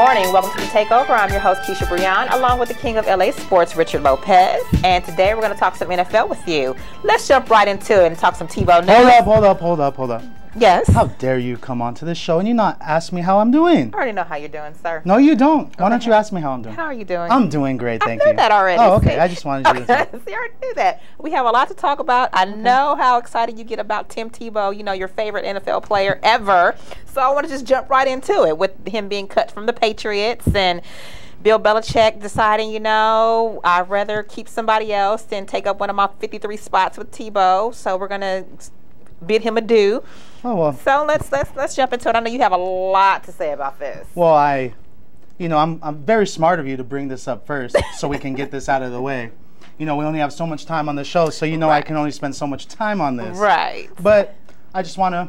morning. Welcome to the Takeover. I'm your host, Khisha Brijon, along with the king of LA sports, Richard Lopez. And today we're going to talk some NFL with you. Let's jump right into it and talk some tebow news. Hold up. Yes? How dare you come onto this show and you not ask me how I'm doing? I already know how you're doing, sir. No, you don't. Why don't you ask me how I'm doing? How are you doing? I'm doing great, thank you. I knew that already. Oh, okay. I just wanted you to say. See, I already knew that. We have a lot to talk about. I know how excited you get about Tim Tebow, you know, your favorite NFL player ever. So I want to just jump right into it with him being cut from the Patriots and Bill Belichick deciding, you know, I'd rather keep somebody else than take up one of my 53 spots with Tebow. So we're going to bid him adieu. Oh, well. So let's jump into it. I know you have a lot to say about this. Well, I'm very smart of you to bring this up first so we can get this out of the way. You know, we only have so much time on the show, so you know I can only spend so much time on this. Right. But I just want to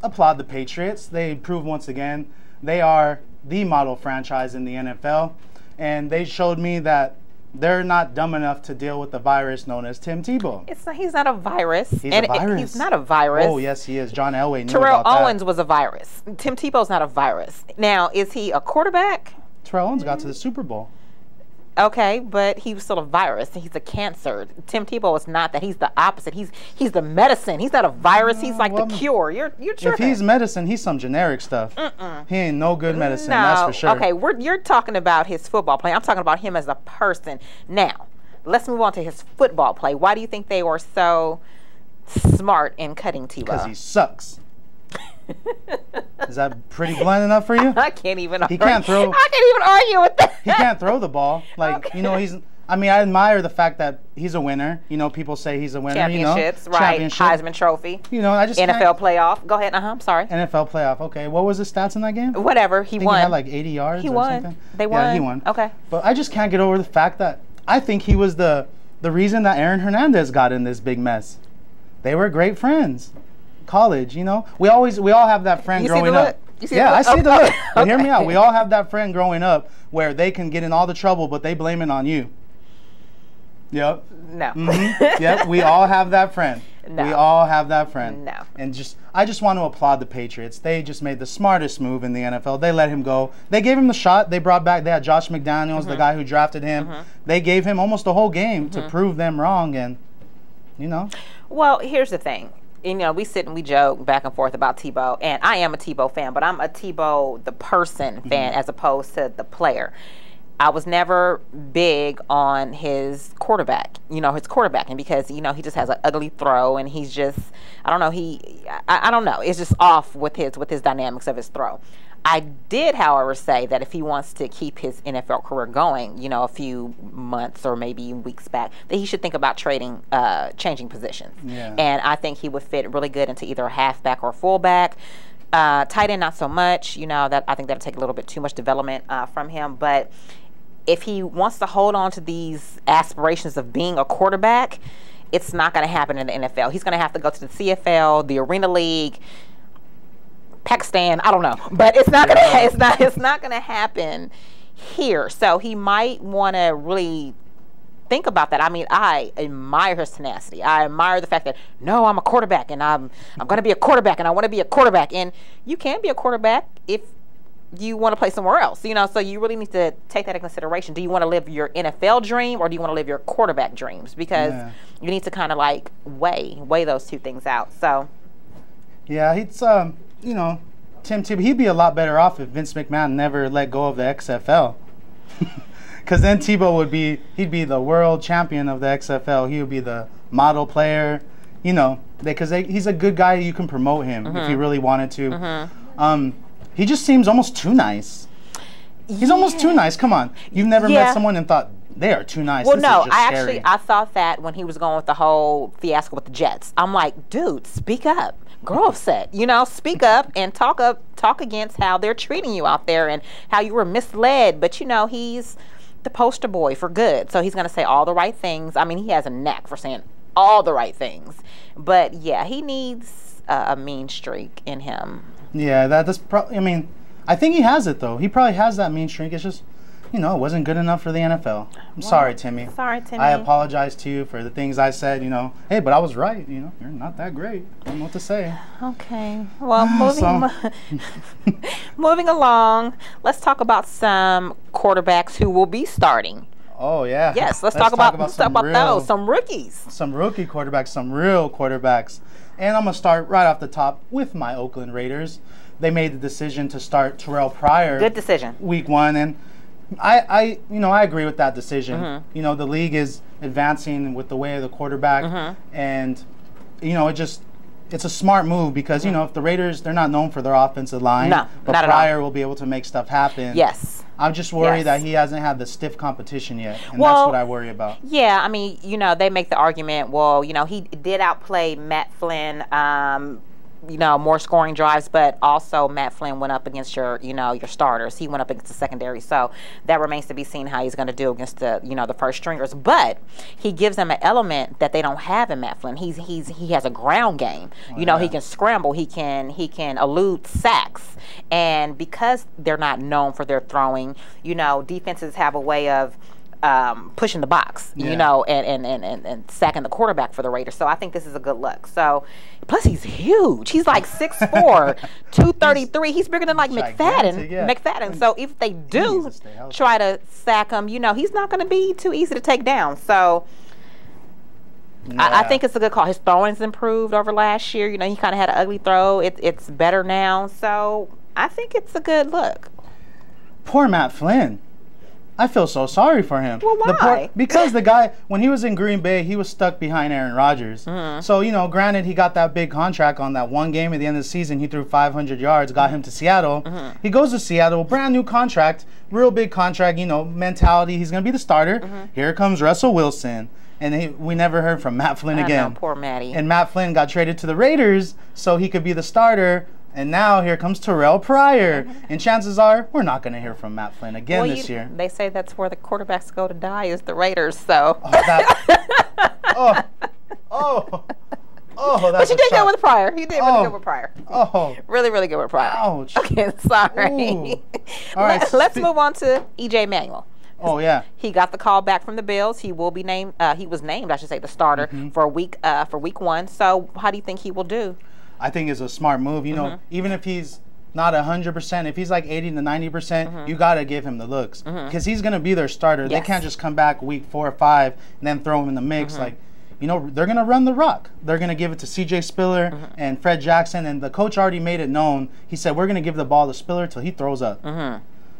applaud the Patriots. They proved once again they are the model franchise in the NFL, and they showed me that they're not dumb enough to deal with the virus known as Tim Tebow. He's not a virus. He's a virus. He's not a virus. Oh, yes, he is. John Elway knew Terrelle about that. Owens was a virus. Tim Tebow's not a virus. Now, is he a quarterback? Terrelle Owens got to the Super Bowl. Okay, but he was still a virus. He's a cancer. Tim Tebow is not that. He's the opposite. He's the medicine. He's not a virus. He's like the cure. You're tripping. If he's medicine, he's some generic stuff. He ain't no good medicine, that's for sure. Okay, you're talking about his football play. I'm talking about him as a person. Now, let's move on to his football play. Why do you think they were so smart in cutting Tebow? Because he sucks. Is that pretty blunt enough for you? I can't even argue. He can't throw. I can't even argue with that. He can't throw the ball. Like, okay. You know, I admire the fact that he's a winner. You know, people say he's a winner. Championships, you know? right. Heisman Trophy. You know, I just NFL playoff. Go ahead. I'm sorry. NFL playoff. Okay. What was his stats in that game? Whatever. He won. He had like 80 yards or something. They won. Yeah, he won. Okay. But I just can't get over the fact that I think he was the reason that Aaron Hernandez got in this big mess. They were great friends. College, you know, we all have that friend growing up. Yeah, I see the look. But hear me out. We all have that friend growing up where they can get in all the trouble, but they blame it on you. Yep. No. Yep. We all have that friend. No. We all have that friend. No. And I just want to applaud the Patriots. They just made the smartest move in the NFL. They let him go. They gave him the shot. They had Josh McDaniels, the guy who drafted him. They gave him almost the whole game to prove them wrong, and you know. Well, here's the thing. You know, we sit and we joke back and forth about Tebow, and I am a Tebow fan, but I'm a Tebow, the person fan, as opposed to the player. I was never big on his quarterback, his quarterbacking, because, he just has an ugly throw, and he's just, I don't know. It's just off with his dynamics of his throw. I did, however, say that if he wants to keep his NFL career going, a few months or maybe weeks back, that he should think about changing positions. Yeah. And I think he would fit really good into either a halfback or a fullback. Tight end, not so much. That I think that'll take a little bit too much development from him. But if he wants to hold on to these aspirations of being a quarterback, it's not going to happen in the NFL. He's going to have to go to the CFL, the Arena League, Pakistan, I don't know, but it's not gonna happen here. So he might want to really think about that. I mean, I admire his tenacity. I admire the fact that no, I'm a quarterback, and I'm going to be a quarterback, and I want to be a quarterback. And you can be a quarterback if you want to play somewhere else. So you really need to take that into consideration. Do you want to live your NFL dream, or do you want to live your quarterback dreams? Because you need to kind of like weigh those two things out. So yeah, it's Tim Tebow, he'd be a lot better off if Vince McMahon never let go of the XFL. Because then Tebow he'd be the world champion of the XFL. He would be the model player, because he's a good guy. You can promote him if you really wanted to. He just seems almost too nice. He's almost too nice. Come on. You've never met someone and thought, they are too nice. Well, this no, is just I thought that when he was going with the whole fiasco with the Jets. I'm like, dude, speak up. Grow upset, speak up and talk against how they're treating you out there and how you were misled. But he's the poster boy for good, so he's going to say all the right things. I mean, he has a knack for saying all the right things. But yeah, he needs a mean streak in him. Yeah, that's probably. I mean, I think he has it though. He probably has that mean streak. It's just you know, it wasn't good enough for the NFL. I'm sorry, Timmy. Sorry, Timmy. I apologize to you for the things I said, you know. Hey, but I was right, you know. You're not that great. I don't know what to say. Okay. Well, moving along, let's talk about some quarterbacks who will be starting. Oh, yeah. Yes, let's talk about those. Some rookies. Some rookie quarterbacks, some real quarterbacks. And I'm going to start right off the top with my Oakland Raiders. They made the decision to start Terrelle Pryor. Good decision. Week 1, and I agree with that decision. You know, the league is advancing with the way of the quarterback, and you know, it's a smart move because you know, if the Raiders, they're not known for their offensive line, but Pryor will be able to make stuff happen. Yes. I'm just worried that he hasn't had the stiff competition yet, and that's what I worry about. Yeah, I mean, you know, they make the argument, well, you know, he did outplay Matt Flynn, you know, more scoring drives, but also Matt Flynn went up against your starters. He went up against the secondary, so that remains to be seen how he's going to do against the, you know, the first stringers. But he gives them an element that they don't have in Matt Flynn. He has a ground game. You know, he can scramble. He can elude sacks, and because they're not known for their throwing, you know, defenses have a way of pushing the box, you know, and sacking the quarterback for the Raiders. So I think this is a good look. So, plus he's huge. He's like 6'4", 233. He's bigger than like McFadden. So if they do try to sack him, you know, he's not going to be too easy to take down. So I think it's a good call. His throwing's improved over last year. You know, he kind of had an ugly throw. It's better now. So I think it's a good look. Poor Matt Flynn. I feel so sorry for him. Well, why? Because the guy, when he was in Green Bay, he was stuck behind Aaron Rodgers. So, you know, granted, he got that big contract on that one game at the end of the season. He threw 500 yards, got him to Seattle. He goes to Seattle, brand new contract, real big contract, you know, mentality. He's going to be the starter. Here comes Russell Wilson. And we never heard from Matt Flynn again. I know, poor Matty. And Matt Flynn got traded to the Raiders so he could be the starter. And now here comes Terrelle Pryor. And chances are we're not going to hear from Matt Flynn again this year. They say that's where the quarterbacks go to die, is the Raiders. So. But you did good with Pryor. You did really good with Pryor. Really, really good with Pryor. Ouch. Okay, sorry. All right, let's move on to E.J. Manuel. Oh, yeah. He got the call back from the Bills. He will be named. He was named, I should say, the starter for week 1. So how do you think he will do? I think it's a smart move. You know, even if he's not 100%, if he's like 80 to 90%, you got to give him the looks because he's going to be their starter. They can't just come back week 4 or 5 and then throw him in the mix. Like, you know, they're going to run the rock. They're going to give it to C.J. Spiller and Fred Jackson, and the coach already made it known. He said, we're going to give the ball to Spiller till he throws up.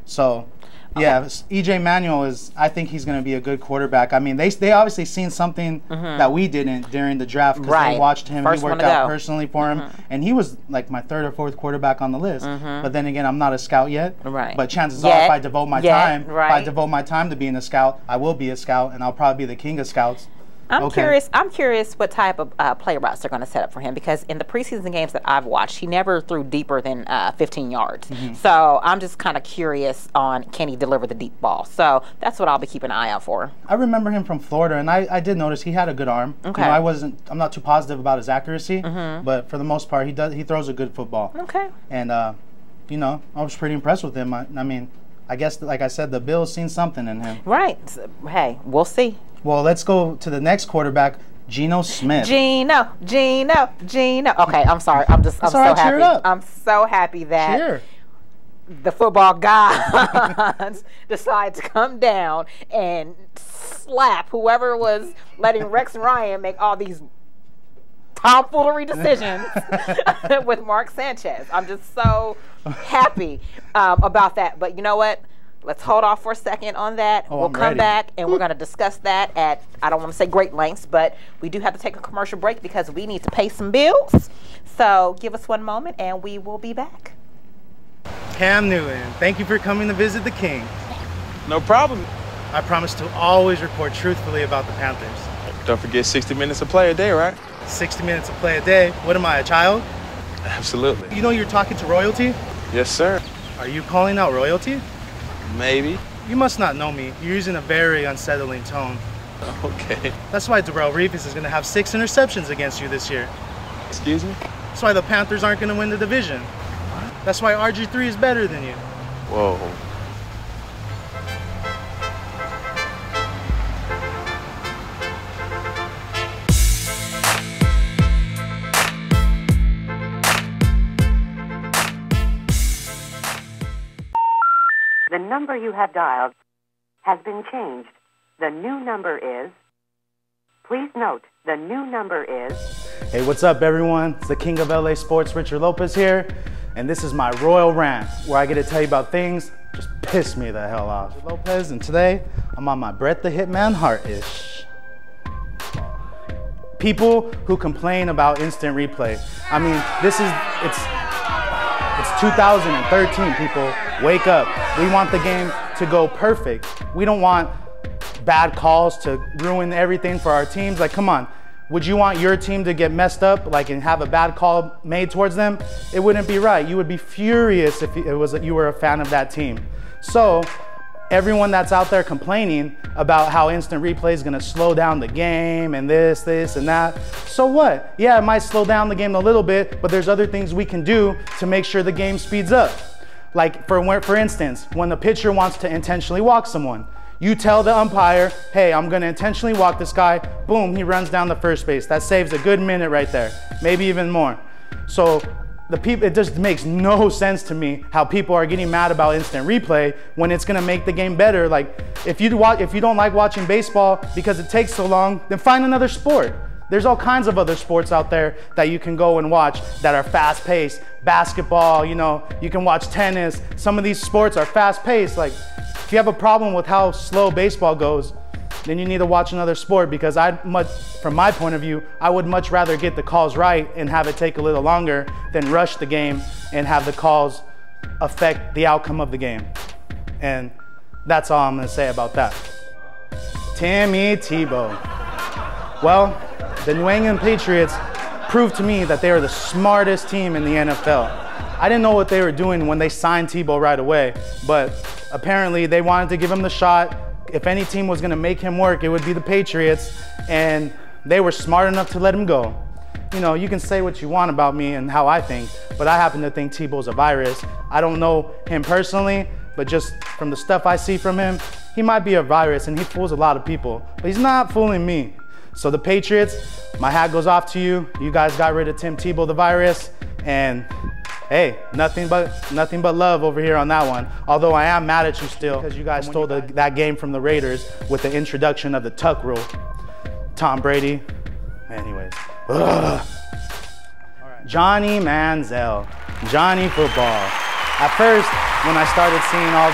So, yeah, E.J. Manuel I think he's going to be a good quarterback. I mean, they obviously seen something that we didn't during the draft because they watched him. He worked out personally for him. And he was like my 3rd or 4th quarterback on the list. But then again, I'm not a scout yet. But chances are if I devote my time to being a scout, I will be a scout, and I'll probably be the king of scouts. I'm curious what type of play routes they're going to set up for him, because in the preseason games that I've watched, he never threw deeper than 15 yards. So I'm just kind of curious on, can he deliver the deep ball? So that's what I'll be keeping an eye out for. I remember him from Florida, and I did notice he had a good arm. Okay. You know, I'm not too positive about his accuracy, but for the most part, he throws a good football. Okay. And you know, I was pretty impressed with him. I mean, I guess, like I said, the Bills seen something in him. Right. Hey, we'll see. Well, let's go to the next quarterback, Geno Smith. Geno. Okay, I'm sorry. I'm so happy. I'm so happy that the football gods decide to come down and slap whoever was letting Rex Ryan make all these tomfoolery decisions with Mark Sanchez. I'm just so happy about that. But you know what? Let's hold off for a second on that. We'll come back and we're going to discuss that at, I don't want to say great lengths, but we do have to take a commercial break because we need to pay some bills. So give us one moment and we will be back. Cam Newton, thank you for coming to visit the King. No problem. I promise to always report truthfully about the Panthers. Don't forget 60 minutes of play a day, right? 60 minutes of play a day? What am I, a child? Absolutely. You know you're talking to royalty? Yes, sir. Are you calling out royalty? Maybe. You must not know me. You're using a very unsettling tone. Okay. That's why Terrelle Pryor is going to have 6 interceptions against you this year. Excuse me? That's why the Panthers aren't going to win the division. That's why RG3 is better than you. Whoa. The number you have dialed has been changed. The new number is... Please note, the new number is... Hey, what's up, everyone? It's the King of LA Sports, Richard Lopez here, and this is my Royal Rant, where I get to tell you about things just piss me the hell off. Lopez, and today I'm on my Bret the Hitman Hart-ish. People who complain about instant replay. I mean, it's 2013, people. Wake up. We want the game to go perfect. We don't want bad calls to ruin everything for our teams. Like, come on. Would you want your team to get messed up, like, and have a bad call made towards them? It wouldn't be right. You would be furious if it was that you were a fan of that team. So, everyone that's out there complaining about how instant replay is going to slow down the game and this, and that. So what? Yeah, it might slow down the game a little bit, but there's other things we can do to make sure the game speeds up. Like, for instance, when the pitcher wants to intentionally walk someone, you tell the umpire, hey, I'm going to intentionally walk this guy. Boom, he runs down the first base. That saves a good minute right there, maybe even more. So it just makes no sense to me how people are getting mad about instant replay when it's going to make the game better. Like, if you don't like watching baseball because it takes so long, then find another sport. There's all kinds of other sports out there that you can go and watch that are fast-paced. Basketball, you know, you can watch tennis. Some of these sports are fast-paced. Like, if you have a problem with how slow baseball goes, then you need to watch another sport, because from my point of view, I would much rather get the calls right and have it take a little longer than rush the game and have the calls affect the outcome of the game. And that's all I'm gonna say about that. Timmy Tebow. Well, the New England Patriots proved to me that they are the smartest team in the NFL. I didn't know what they were doing when they signed Tebow right away, but apparently they wanted to give him the shot. If any team was gonna make him work, it would be the Patriots, and they were smart enough to let him go. You know, you can say what you want about me and how I think, but I happen to think Tebow's a virus. I don't know him personally, but just from the stuff I see from him, he might be a virus and he fools a lot of people, but he's not fooling me. So the Patriots, my hat goes off to you. You guys got rid of Tim Tebow, the virus, and hey, nothing but love over here on that one. Although I am mad at you still, because you guys stole that game from the Raiders with the introduction of the tuck rule. Tom Brady. Anyways. Ugh. Johnny Manziel. Johnny Football. At first, when I started seeing all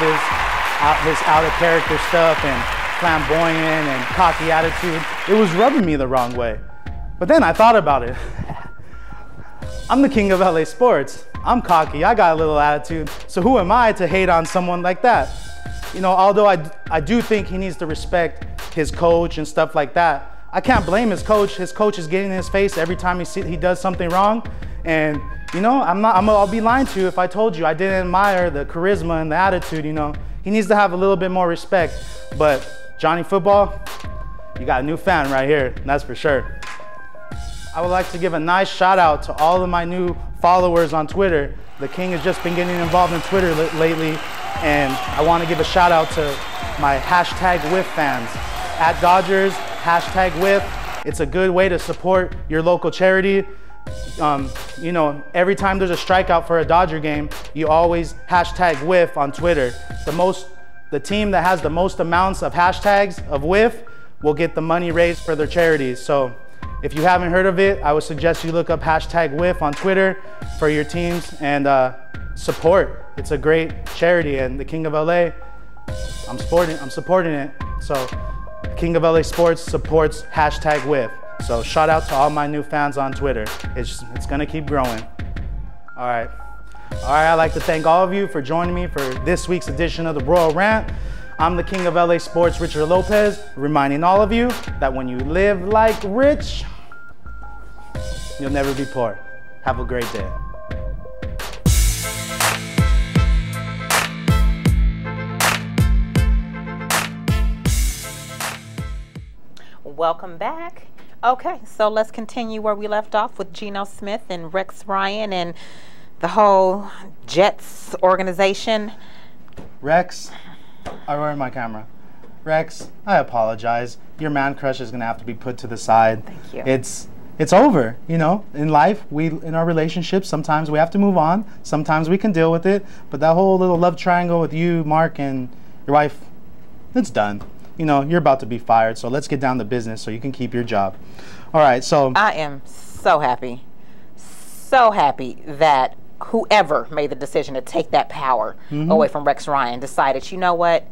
this out of character stuff and flamboyant and cocky attitude, it was rubbing me the wrong way. But then I thought about it. I'm the king of LA sports. I'm cocky, I got a little attitude, so who am I to hate on someone like that? You know, although I do think he needs to respect his coach and stuff like that, I can't blame his coach. His coach is getting in his face every time he does something wrong. And, you know, I'll be lying to you if I told you I didn't admire the charisma and the attitude, you know. He needs to have a little bit more respect. But Johnny Football, you got a new fan right here, that's for sure. I would like to give a nice shout out to all of my new followers on Twitter. The King has just been getting involved in Twitter lately, and I want to give a shout out to my #WIF fans. At Dodgers, #WIF. It's a good way to support your local charity. You know, every time there's a strikeout for a Dodger game, you always #WIF on Twitter. The team that has the most amounts of hashtags of WIF will get the money raised for their charities. So if you haven't heard of it, I would suggest you look up #WIF on Twitter for your teams and support. It's a great charity, and the King of LA, I'm supporting it. So King of LA Sports supports #WIF. So shout out to all my new fans on Twitter. It's gonna keep growing. All right, I'd like to thank all of you for joining me for this week's edition of the Royal Rant. I'm the King of LA Sports, Richard Lopez, reminding all of you that when you live like rich, you'll never be poor. Have a great day. Welcome back. Okay, so let's continue where we left off with Geno Smith and Rex Ryan and the whole Jets organization. Rex, where's my camera? Rex, I apologize. Your man crush is gonna have to be put to the side. Thank you. It's it's over. You know, in life, in our relationships, sometimes we have to move on. Sometimes we can deal with it. But that whole little love triangle with you, Mark, and your wife, it's done. You know, you're about to be fired. So let's get down to business so you can keep your job. All right. So I am so happy that whoever made the decision to take that power away from Rex Ryan decided, you know what?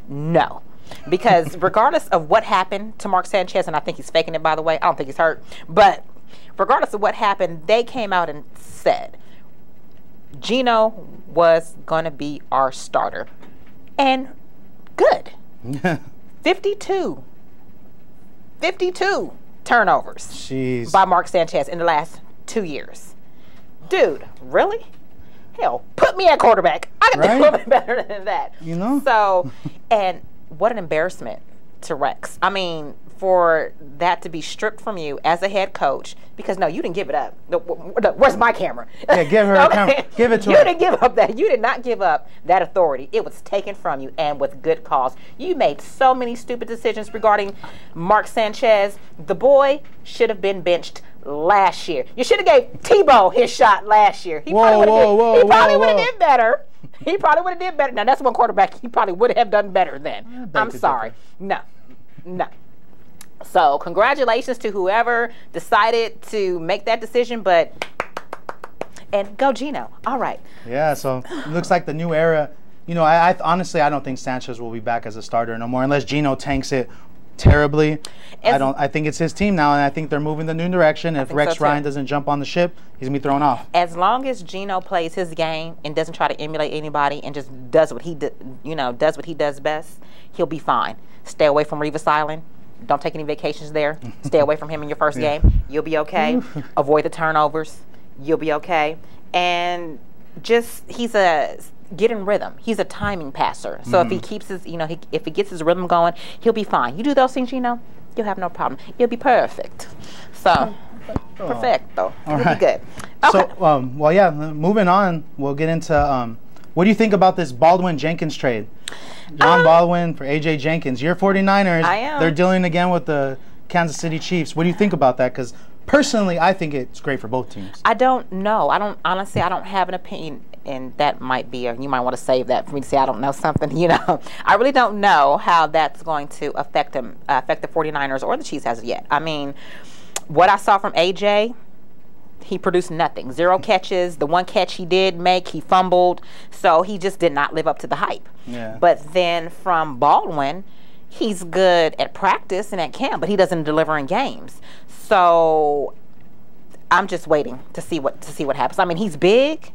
No. Because regardless of what happened to Mark Sanchez, and I think he's faking it, by the way, I don't think he's hurt, but regardless of what happened, they came out and said Geno was going to be our starter. And good. 52 turnovers Jeez. by Mark Sanchez in the last 2 years. Dude, really? Hell, put me at quarterback. I can do a little bit better than that. You know? So, and what an embarrassment to Rex. I mean, for that to be stripped from you as a head coach, because no, you didn't give it up. Where's my camera? Yeah, give her a camera. Give it to her. You didn't give up that. You did not give up that authority. It was taken from you, and with good cause. You made so many stupid decisions regarding Mark Sanchez. The boy should have been benched last year. You should have gave tebow his shot last year. He probably would have did better. He probably would have did better. Now, that's one quarterback he probably would have done better than. I'm sorry. No. So, congratulations to whoever decided to make that decision, and go Geno. All right. Yeah, so it looks like the new era. You know, I honestly, I don't think Sanchez will be back as a starter no more unless Geno tanks it terribly. I think it's his team now, and I think they're moving the new direction. If Rex Ryan doesn't jump on the ship, he's going to be thrown off. As long as Geno plays his game and doesn't try to emulate anybody and just does what he does best, he'll be fine. Stay away from Revis Island. Don't take any vacations there. Stay away from him in your first game. You'll be okay. Avoid the turnovers. You'll be okay. And just get in rhythm. He's a timing passer. So if he keeps his, if he gets his rhythm going, he'll be fine. You do those things, you'll have no problem. You'll be perfect. So, perfecto. You'll be good. Okay. So, well, yeah, moving on, we'll get into, what do you think about this Baldwin-Jenkins trade? John Baldwin for A.J. Jenkins. Your 49ers, they're dealing again with the Kansas City Chiefs. What do you think about that? Because personally, I think it's great for both teams. I don't know. I don't have an opinion, and that might be, you might want to save that for me to say I don't know something, I really don't know how that's going to affect the 49ers or the Chiefs as of yet. I mean, what I saw from A.J., he produced nothing. 0 catches. The one catch he did make, he fumbled. So he just did not live up to the hype. Yeah. But then from Baldwin, he's good at practice and at camp, but he doesn't deliver in games. So I'm just waiting to see what happens. I mean, he's big,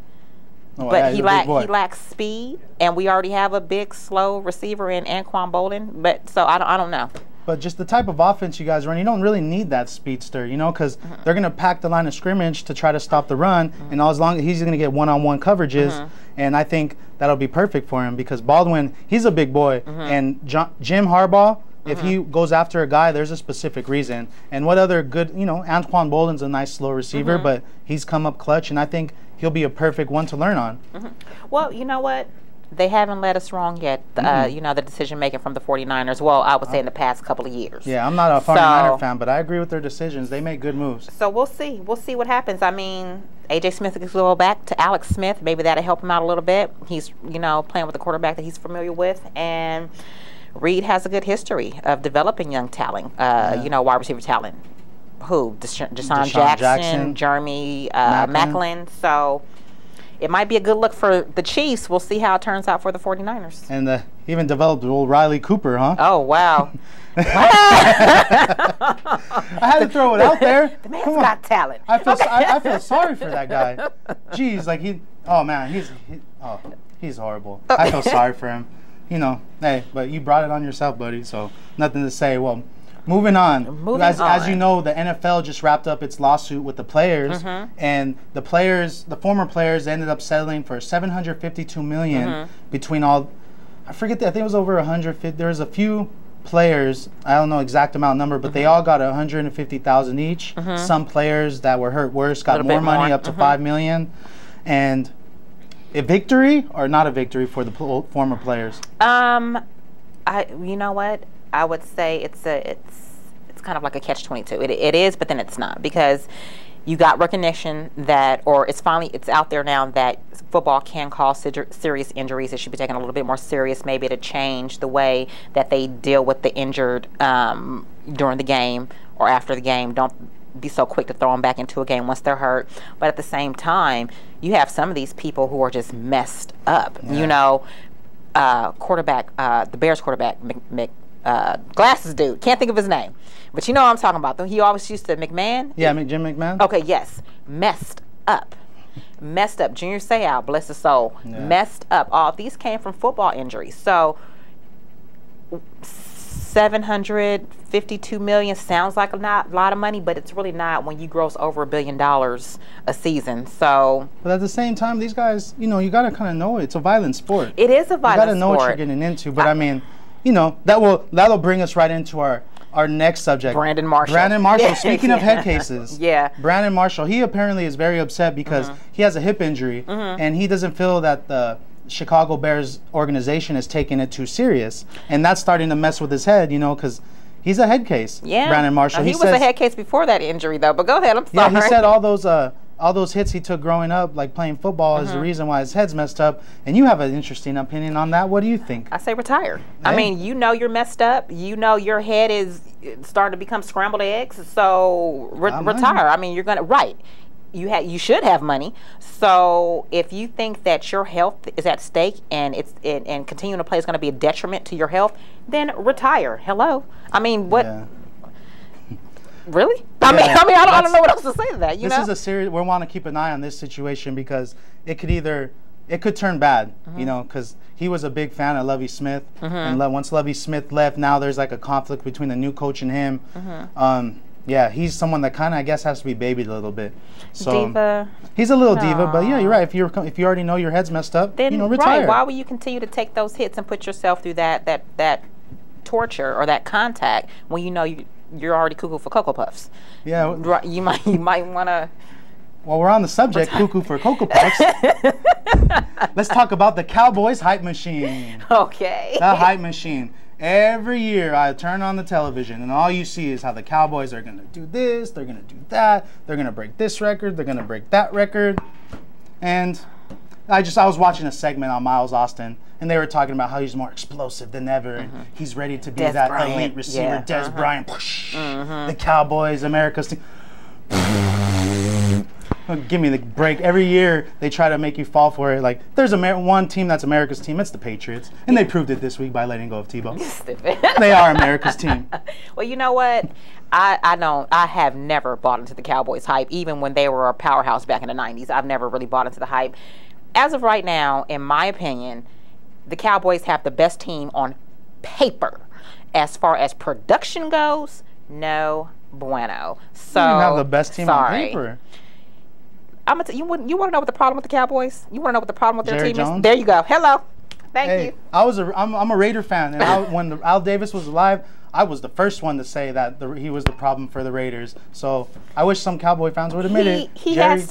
but he lacks speed, and we already have a big, slow receiver in Anquan Bolden. But so I don't know. But just the type of offense you guys run, you don't really need that speedster, because they're going to pack the line of scrimmage to try to stop the run, and as long as he's going to get one-on-one coverages, and I think that'll be perfect for him because Baldwin, he's a big boy, and Jim Harbaugh, if he goes after a guy, there's a specific reason. And what other good, Anquan Bolden's a nice slow receiver, but he's come up clutch, and I think he'll be a perfect one to learn on. Well, you know what? They haven't led us wrong yet, the decision-making from the 49ers. Well, I would say in the past couple of years. Yeah, I'm not a 49er fan, but I agree with their decisions. They make good moves. So we'll see. We'll see what happens. I mean, A.J. Smith could go back to Alex Smith. Maybe that'll help him out a little bit. He's, playing with a quarterback that he's familiar with. And Reed has a good history of developing young talent, wide receiver talent. Who? Deshaun Jackson, Jeremy Macklin. So it might be a good look for the Chiefs. We'll see how it turns out for the 49ers. And even developed old Riley Cooper, huh? Oh, wow. I had to throw it out there. The man's got talent. I feel sorry for that guy. Jeez, he's horrible. I feel sorry for him. Hey, but you brought it on yourself, buddy, so nothing to say. Well, moving on. As you know, the NFL just wrapped up its lawsuit with the players, and the former players ended up settling for $752 million between all. I think it was over 150. There was a few players, I don't know exact amount number, but they all got $150,000 each. Some players that were hurt worse got more money, up to $5 million, and a victory or not a victory for the former players. You know what? I would say it's kind of like a catch-22. It is, but then it's not, because you got recognition that, or it's out there now that football can cause serious injuries. It should be taken a little bit more serious, maybe to change the way that they deal with the injured during the game or after the game. Don't be so quick to throw them back into a game once they're hurt. But at the same time, you have some of these people who are just messed up. Yeah. You know, quarterback, the Bears quarterback, glasses dude, can't think of his name, but you know what I'm talking about. He always used to McMahon. Yeah, Jim McMahon. Okay, yes, messed up. Junior Seau, bless his soul, messed up. All of these came from football injuries. So $752 million sounds like a lot of money, but it's really not when you gross over $1 billion a season. So, but at the same time, these guys, you know, you got to kind of know it's a violent sport. It is a violent sport. You got to know what you're getting into. But I mean, you know, that'll bring us right into our next subject. Brandon Marshall. Yeah. Speaking of head cases. Yeah. Brandon Marshall, he apparently is very upset because he has a hip injury and he doesn't feel that the Chicago Bears organization is taking it too serious. And that's starting to mess with his head, you know, because he's a head case. Yeah. Brandon Marshall. He was a head case before that injury, though. But go ahead. I'm sorry. Yeah, he said all those hits he took growing up, like playing football, is the reason why his head's messed up. And you have an interesting opinion on that. What do you think? I say retire. Hey. I mean, you know you're messed up. You know your head is starting to become scrambled eggs. So retire. I mean, you're going to, you should have money. So if you think that your health is at stake and and continuing to play is going to be a detriment to your health, then retire. Hello. I mean, what? Yeah. Really? I mean, I don't know what else to say to that. This is a serious. We want to keep an eye on this situation because it could turn bad. You know, because he was a big fan of Lovie Smith, and once Lovie Smith left, now there's like a conflict between the new coach and him. Yeah, he's someone that kind of, I guess, has to be babied a little bit. So diva. He's a little diva, but yeah, you're right. If you already know your head's messed up, then retire. Right. Why would you continue to take those hits and put yourself through that torture or that contact when you know you're already cuckoo for Cocoa Puffs? Yeah. You might want to. Well, we're on the subject, cuckoo for Cocoa Puffs. Let's talk about the Cowboys hype machine. Okay. The hype machine. Every year I turn on the television and all you see is how the Cowboys are going to do this, they're going to do that, they're going to break this record, they're going to break that record. And I was watching a segment on Miles Austin and they were talking about how he's more explosive than ever and he's ready to be that elite receiver, Des Bryant. The Cowboys, America's team. Give me the break. Every year they try to make you fall for it. Like there's one team that's America's team. It's the Patriots, and they proved it this week by letting go of Tebow. They are America's team. Well, you know what? I have never bought into the Cowboys hype, even when they were a powerhouse back in the 90s. I've never really bought into the hype. As of right now, in my opinion, the Cowboys have the best team on paper. As far as production goes, no bueno. So you have the best team on paper. You want to know what the problem with the Cowboys? You want to know what the problem with their Jerry team Jones? is? There you go. Hello. Thank you. I'm a Raider fan, and when Al Davis was alive, I was the first one to say that he was the problem for the Raiders. So I wish some Cowboy fans would admit it. He's wearing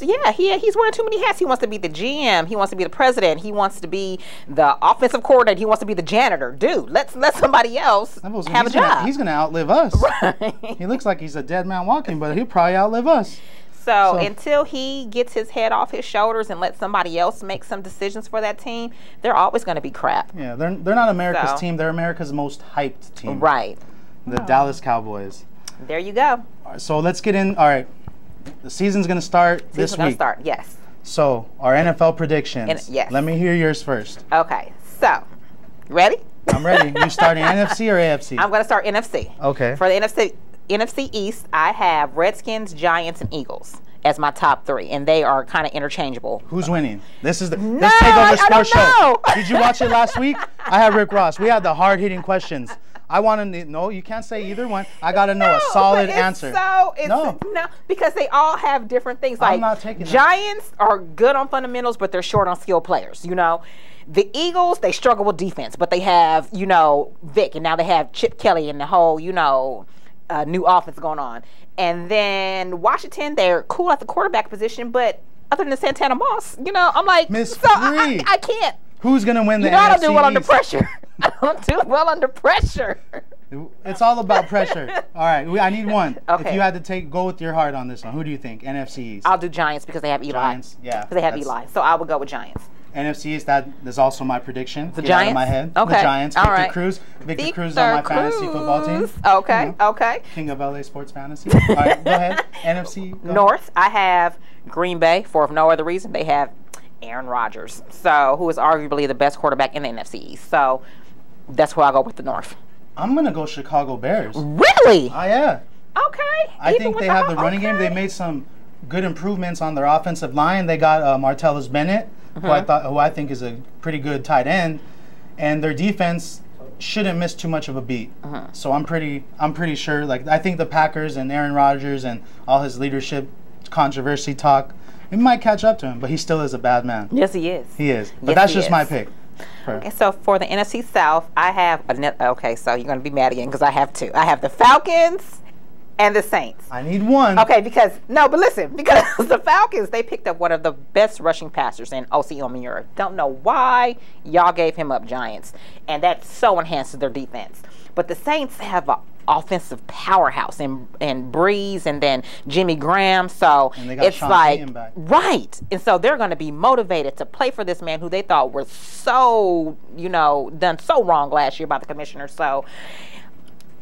too many hats. He wants to be the GM. He wants to be the president. He wants to be the offensive coordinator. He wants to be the janitor. Dude, let somebody else have a job. He's going to outlive us. Right. He looks like he's a dead man walking, but he'll probably outlive us. So until he gets his head off his shoulders and lets somebody else make some decisions for that team, they're always going to be crap. Yeah, they're not America's team. They're America's most hyped team. Right. The Dallas Cowboys. There you go. All right, so let's get in. All right, the season's going to start this week. Going to start, yes. So our NFL predictions. Yes. Let me hear yours first. Okay, so ready? I'm ready. You starting NFC or AFC? I'm going to start NFC. Okay. For the NFC East, I have Redskins, Giants, and Eagles as my top three, and they are kind of interchangeable. Who's winning? This is this Takeover Sports Show. Did you watch it last week? I had Rick Ross. We had the hard-hitting questions. I want to know. You can't say either one. I got to know a solid answer. No, because they all have different things. Like I'm not taking Giants are good on fundamentals, but they're short on skilled players. You know, the Eagles, they struggle with defense, but they have Vic, and now they have Chip Kelly and the whole new offense going on. And then Washington, they're cool at the quarterback position, but other than Santana Moss, I'm like, Miss I can't. Who's going to win the know I don't NFC do well under East? pressure. I don't do well under pressure. It's all about pressure. All right, I need one. Okay. If you had to go with your heart on this one, who do you think? NFC East. I'll do Giants because they have Eli. Giants, yeah. Because they have Eli. So I will go with Giants. NFC East, that is also my prediction. The Get Giants? out of my head. Okay. The Giants. All Victor right. Cruz. Victor Cruz is on my fantasy football team. Okay, You know, okay. King of LA sports fantasy. All right, go ahead. NFC. Go. North, I have Green Bay for if no other reason. They have Aaron Rodgers, so who is arguably the best quarterback in the NFC East. So that's where I go with the North. I'm going to go Chicago Bears. Really? Oh, yeah. Okay. I think they have the running game. They made some good improvements on their offensive line. They got Martellus Bennett, who I think is a pretty good tight end, and their defense shouldn't miss too much of a beat. So I'm pretty sure. Like, I think the Packers and Aaron Rodgers and all his leadership controversy talk, it might catch up to him, but he still is a bad man. Yes, he is. He is. But Yes, that's he just is. my pick. Okay, so for the NFC South, I have okay. So you're going to be mad again because I have two. I have the Falcons and the Saints. I need one. Okay, because the Falcons, they picked up one of the best rushing passers in O.C. Omenura. Don't know why y'all gave him up, Giants, and that so enhances their defense. But the Saints have an offensive powerhouse in Breeze and then Jimmy Graham. So And they got it's Sean like Payton back. right, and so they're going to be motivated to play for this man who they thought was so done so wrong last year by the commissioner. So.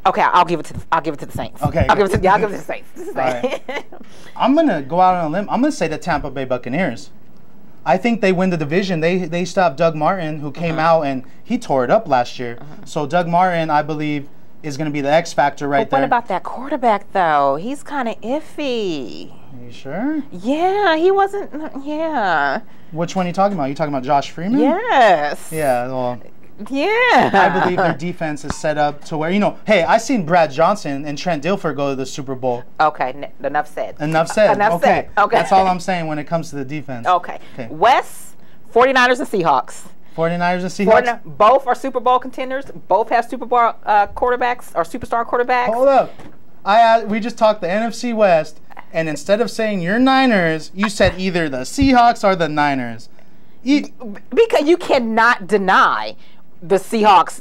Okay, I'll give it to the Saints. Okay, I'll give it to the Saints. right. I'm gonna go out on a limb. I'm gonna say the Tampa Bay Buccaneers. I think they win the division. They stopped Doug Martin, who came out and he tore it up last year. So Doug Martin, I believe, is gonna be the X factor right But what there. about that quarterback though? He's kind of iffy. Are you sure? Yeah, he wasn't. Yeah. Which one are you talking about? You talking about Josh Freeman? Yes. Yeah. Well, Yeah. I believe their defense is set up to where, hey, I seen Brad Johnson and Trent Dilfer go to the Super Bowl. Okay, enough said. Enough said. Enough Okay. said. Okay. That's all I'm saying when it comes to the defense. Okay. West, 49ers and Seahawks. 49ers and Seahawks. Both are Super Bowl contenders. Both have Super Bowl quarterbacks or superstar quarterbacks. Hold up. We just talked the NFC West, and instead of saying your Niners, you said either the Seahawks or the Niners. Because you cannot deny the Seahawks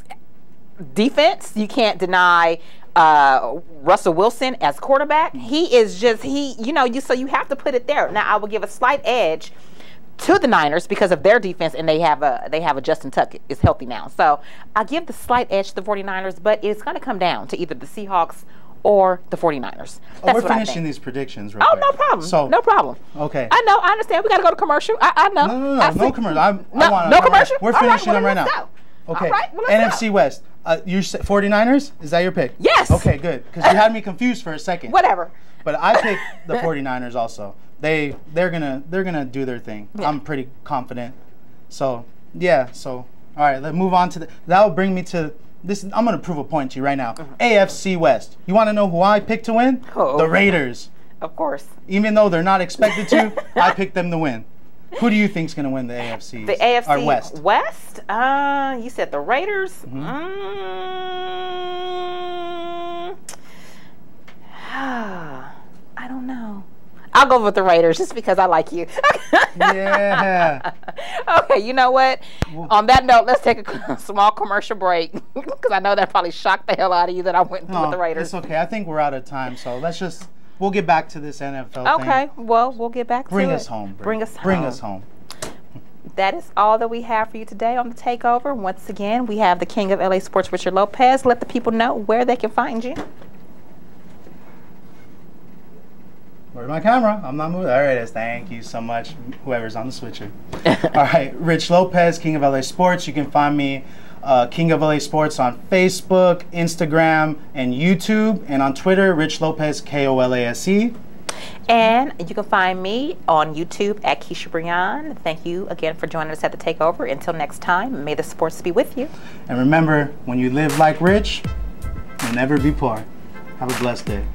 defense. You can't deny Russell Wilson as quarterback. He is just so you have to put it there. Now I will give a slight edge to the Niners because of their defense, and they have a Justin Tuck is healthy now. So I give the slight edge to the 49ers, but it's going to come down to either the Seahawks or the 49ers. We're finishing these predictions real quick. No problem. So, no problem. Okay. I know. I understand. We got to go to commercial. I know. No commercial. No commercial? We're All finishing right, them right let's now. go. Okay. All right, well, let's NFC West. You said 49ers? Is that your pick? Yes. Okay, good. Because you had me confused for a second. Whatever. But I picked the 49ers also. They're gonna do their thing. Yeah. I'm pretty confident. So yeah. So all right, let's move on to that will bring me to this. I'm gonna prove a point to you right now. AFC West. You want to know who I picked to win? Oh. The Raiders. Of course. Even though they're not expected to, I picked them to win. Who do you think's gonna win the AFC? The AFC or West. West. You said the Raiders. I don't know. I'll go with the Raiders just because I like you. Yeah. Okay, you know what? On that note, let's take a small commercial break because I know that probably shocked the hell out of you that I went with the Raiders. It's okay. I think we're out of time, so we'll get back to this NFL thing. Okay, well, we'll get back to it. Bring us home. Bring us home. Bring us home. That is all that we have for you today on the Takeover. Once again, we have the King of LA Sports, Richard Lopez. Let the people know where they can find you. Where's my camera? I'm not moving. There it is. Thank you so much, whoever's on the switcher. All right, Rich Lopez, King of LA Sports. You can find me, King of LA Sports, on Facebook, Instagram, and YouTube. And on Twitter, Rich Lopez, KOLASE. And you can find me on YouTube at Khisha Brijon. Thank you again for joining us at the Takeover. Until next time, may the sports be with you. And remember, when you live like Rich, you'll never be poor. Have a blessed day.